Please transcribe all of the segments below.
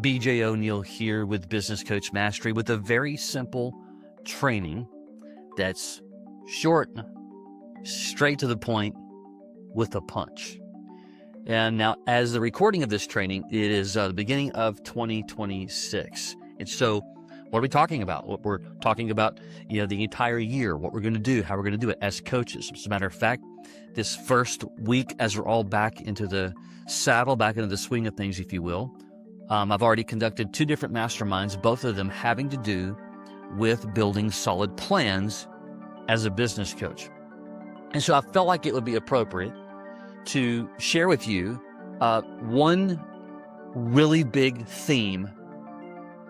BJ O'Neill here with Business Coach Mastery with a very simple training that's short, straight to the point, with a punch. And now, as the recording of this training, it is the beginning of 2026. And so, what are we talking about? What we're talking about, the entire year, what we're going to do, how we're going to do it as coaches. As a matter of fact, this first week, as we're all back into the saddle, back into the swing of things, if you will, I've already conducted 2 different masterminds, both of them having to do with building solid plans as a business coach. And so I felt like it would be appropriate to share with you one really big theme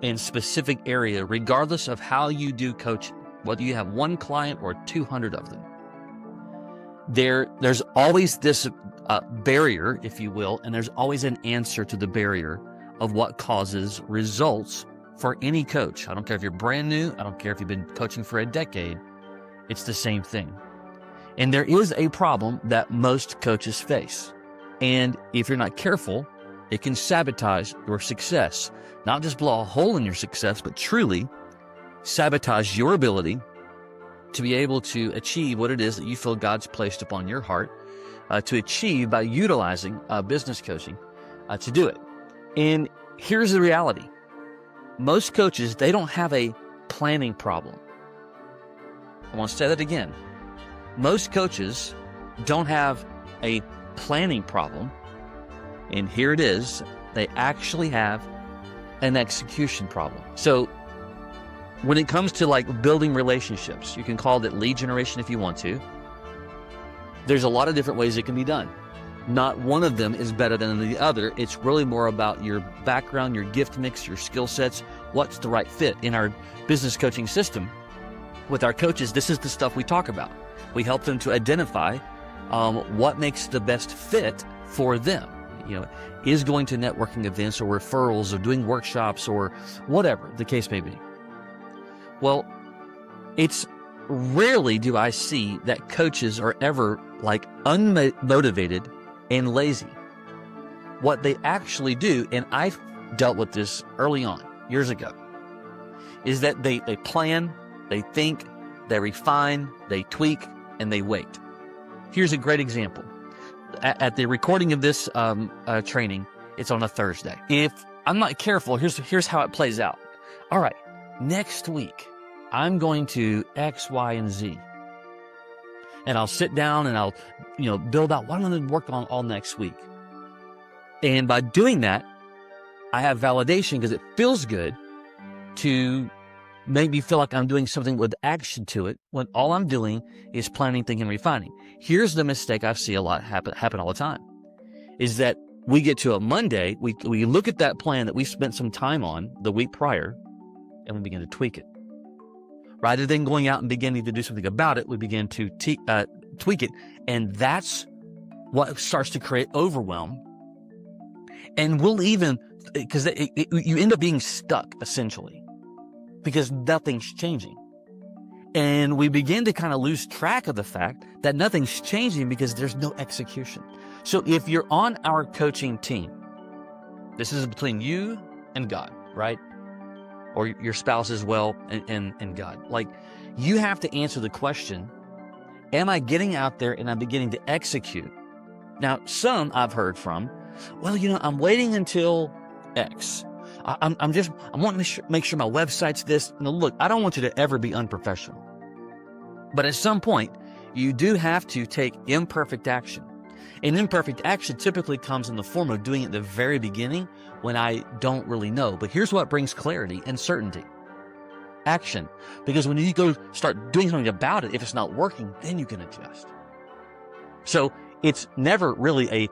in specific area, regardless of how you do coaching, whether you have 1 client or 200 of them. There's always this barrier, if you will, and there's always an answer to the barrier of what causes results for any coach. I don't care if you're brand new. I don't care if you've been coaching for a decade. It's the same thing. And there is a problem that most coaches face. And if you're not careful, it can sabotage your success. Not just blow a hole in your success, but truly sabotage your ability to be able to achieve what it is that you feel God's placed upon your heart to achieve by utilizing business coaching to do it. And here's the reality. Most coaches, they don't have a planning problem. I want to say that again. Most coaches don't have a planning problem. And here it is. They actually have an execution problem. So when it comes to like building relationships, you can call it lead generation if you want to. There's a lot of different ways it can be done. Not one of them is better than the other. It's really more about your background, your gift mix, your skill sets, what's the right fit. In our business coaching system, with our coaches, this is the stuff we talk about. We help them to identify what makes the best fit for them. Is going to networking events or referrals or doing workshops or whatever the case may be. Well, it's rarely do I see that coaches are ever like unmotivated and lazy. What they actually do, and I've dealt with this early on, years ago, is that they plan, they think, they refine, they tweak, and they wait. Here's a great example. At the recording of this training, it's on a Thursday. If I'm not careful, here's how it plays out. All right, next week, I'm going to X, Y, and Z. And I'll sit down and I'll, build out what I'm going to work on all next week. And by doing that, I have validation because it feels good to make me feel like I'm doing something with action to it when all I'm doing is planning, thinking, refining. Here's the mistake I see a lot happen all the time, is that we get to a Monday, we look at that plan that we spent some time on the week prior, and we begin to tweak it. Rather than going out and beginning to do something about it, we begin to tweak it, and that's what starts to create overwhelm. And we'll even, because you end up being stuck, essentially, because nothing's changing. And we begin to kind of lose track of the fact that nothing's changing because there's no execution. So if you're on our coaching team, this is between you and God, right? Or your spouse as well and God. Like, you have to answer the question, am I getting out there and I'm beginning to execute? Now, some I've heard from, well, I'm waiting until X. I want to make sure my website's this. Now, look, I don't want you to ever be unprofessional. But at some point, you do have to take imperfect action. And imperfect action typically comes in the form of doing it at the very beginning when I don't really know. But here's what brings clarity and certainty. Action. Because when you go start doing something about it, if it's not working, then you can adjust. So it's never really a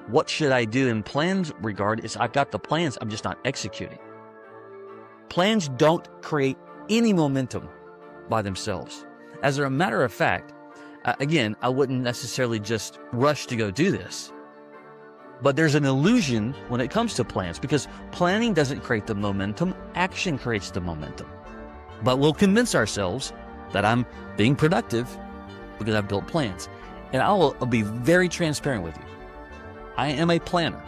what should I do in plans regard. It's I've got the plans, I'm just not executing. Plans don't create any momentum by themselves. As a matter of fact, again, I wouldn't necessarily just rush to go do this. But there's an illusion when it comes to plans, because planning doesn't create the momentum, action creates the momentum. But we'll convince ourselves that I'm being productive because I've built plans. And I will be very transparent with you. I am a planner.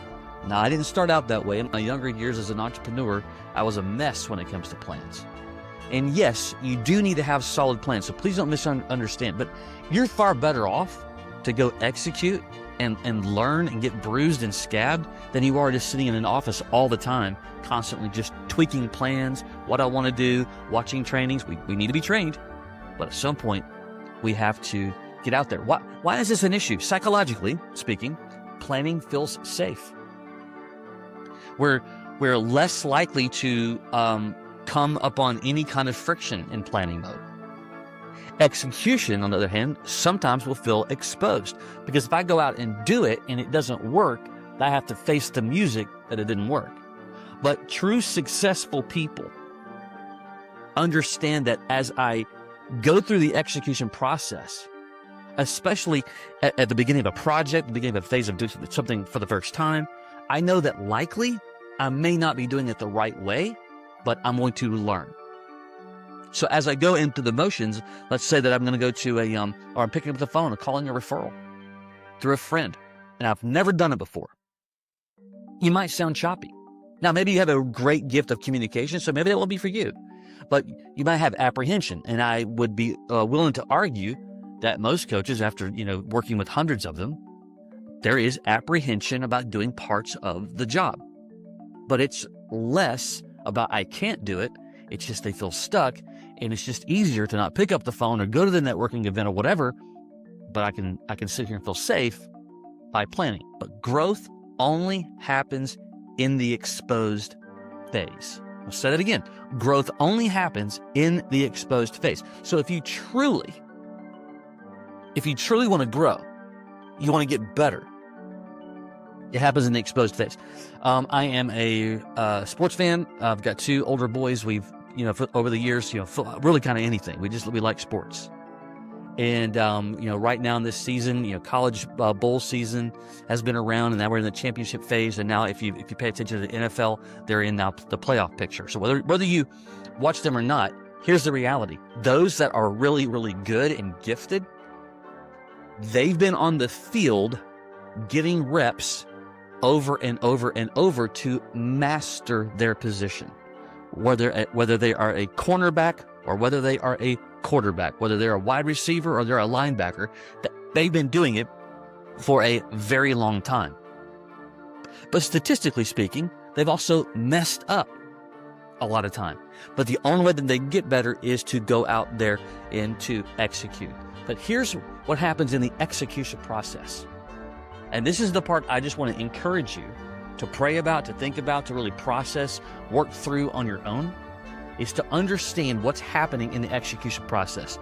Now, I didn't start out that way. In my younger years as an entrepreneur, I was a mess when it comes to plans. And yes, you do need to have solid plans, so please don't misunderstand. But you're far better off to go execute and learn and get bruised and scabbed than you are just sitting in an office all the time, constantly just tweaking plans, what I want to do, watching trainings. We need to be trained, but at some point, we have to get out there. Why is this an issue? Psychologically speaking, planning feels safe. We're less likely to come upon any kind of friction in planning mode. Execution, on the other hand, sometimes will feel exposed, because if I go out and do it and it doesn't work, I have to face the music that it didn't work. But true successful people understand that as I go through the execution process, especially at the beginning of a project, the beginning of a phase of doing something for the first time, I know that likely I may not be doing it the right way, but I'm going to learn. So as I go into the motions, let's say that I'm going to go to or I'm picking up the phone or calling a referral through a friend, and I've never done it before. You might sound choppy. Now, maybe you have a great gift of communication, so maybe that won't be for you. But you might have apprehension, and I would be willing to argue that most coaches, after working with hundreds of them, there is apprehension about doing parts of the job. But it's less about I can't do it. It's just they feel stuck, and it's just easier to not pick up the phone or go to the networking event or whatever. But I can sit here and feel safe by planning. But growth only happens in the exposed phase. I'll say that again. Growth only happens in the exposed phase. So if you truly want to grow, you want to get better, it happens in the exposed phase. I am a sports fan. I've got two older boys. We've, over the years, really kind of anything. We like sports. And, right now in this season, college bowl season has been around, and now we're in the championship phase. And now if you pay attention to the NFL, they're in now the playoff picture. So whether you watch them or not, here's the reality. Those that are really, really good and gifted, they've been on the field getting reps over and over and over to master their position, whether they are a cornerback or whether they are a quarterback, whether they're a wide receiver or they're a linebacker. They've been doing it for a very long time. But statistically speaking, they've also messed up a lot of time. But the only way that they get better is to go out there and to execute. But here's what happens in the execution process. And this is the part I just want to encourage you to pray about, to think about, to really process, work through on your own, is to understand what's happening in the execution process.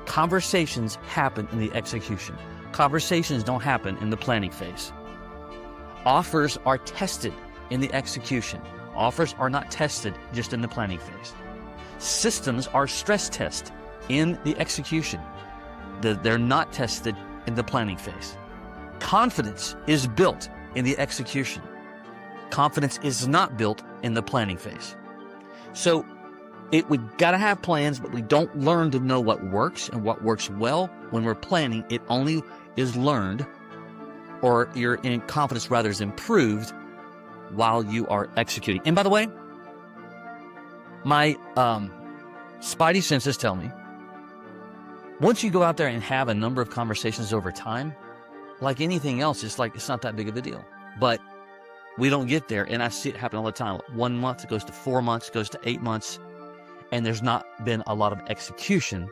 Conversations happen in the execution. Conversations don't happen in the planning phase. Offers are tested in the execution. Offers are not tested just in the planning phase. Systems are stress tested in the execution. They're not tested in the planning phase. Confidence is built in the execution. Confidence is not built in the planning phase. So we got to have plans, but we don't learn to know what works and what works well when we're planning. It only is learned, or your confidence rather is improved while you are executing. And by the way, my spidey senses tell me, once you go out there and have a number of conversations over time, like anything else, it's not that big of a deal. But we don't get there, and I see it happen all the time. 1 month, it goes to 4 months, it goes to 8 months, and there's not been a lot of execution.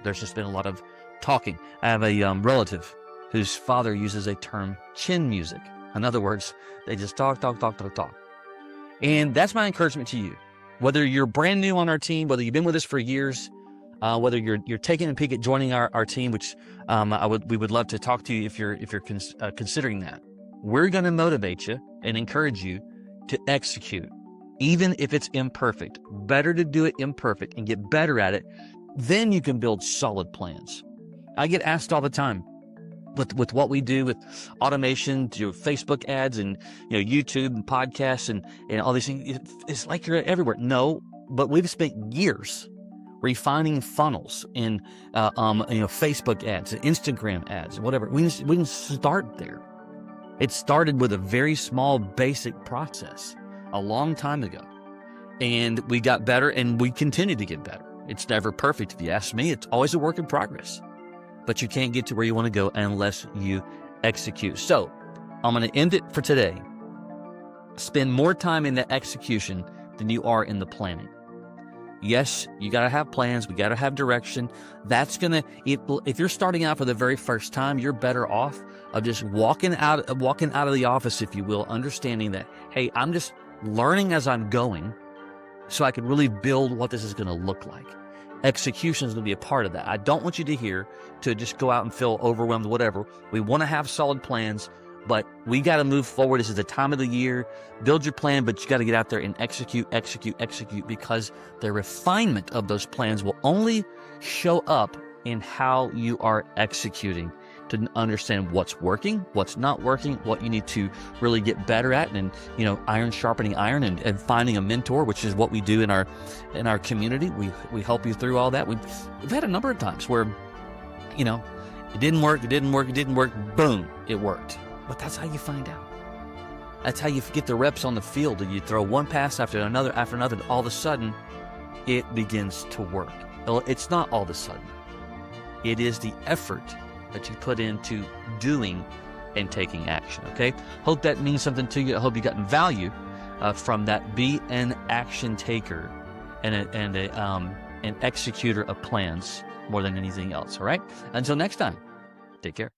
There's just been a lot of talking. I have a relative whose father uses a term, chin music. In other words, they just talk. And that's my encouragement to you. Whether you're brand new on our team, whether you've been with us for years, whether you're taking a peek at joining our team, which we would love to talk to you if you're considering that. We're going to motivate you and encourage you to execute, even if it's imperfect. Better to do it imperfect and get better at it. Then you can build solid plans. I get asked all the time with what we do with automation, to Facebook ads and YouTube and podcasts and all these things. It's like you're everywhere. No, but we've spent years refining funnels in Facebook ads, Instagram ads, whatever. We didn't start there. It started with a very small, basic process a long time ago. And we got better, and we continue to get better. It's never perfect. If you ask me, it's always a work in progress. But you can't get to where you want to go unless you execute. So I'm going to end it for today. Spend more time in the execution than you are in the planning. Yes, you got to have plans. We got to have direction. That's going to, if you're starting out for the very first time, you're better off of just walking out of the office, if you will, understanding that, hey, I'm just learning as I'm going so I can really build what this is going to look like. Execution is going to be a part of that. I don't want you to just go out and feel overwhelmed, whatever. We want to have solid plans, but we got to move forward. This is the time of the year. Build your plan, but you got to get out there and execute, because the refinement of those plans will only show up in how you are executing, to understand what's working, what's not working, what you need to really get better at, and iron sharpening iron, and finding a mentor, which is what we do in our community. We help you through all that. We've had a number of times where it didn't work, boom, it worked. But that's how you find out. That's how you get the reps on the field, and you throw one pass after another, and all of a sudden it begins to work. Well, it's not all of a sudden. It is the effort that you put into doing and taking action. Okay, hope that means something to you. I hope you gotten value from that. Be an action taker and an executor of plans more than anything else. All right, until next time, take care.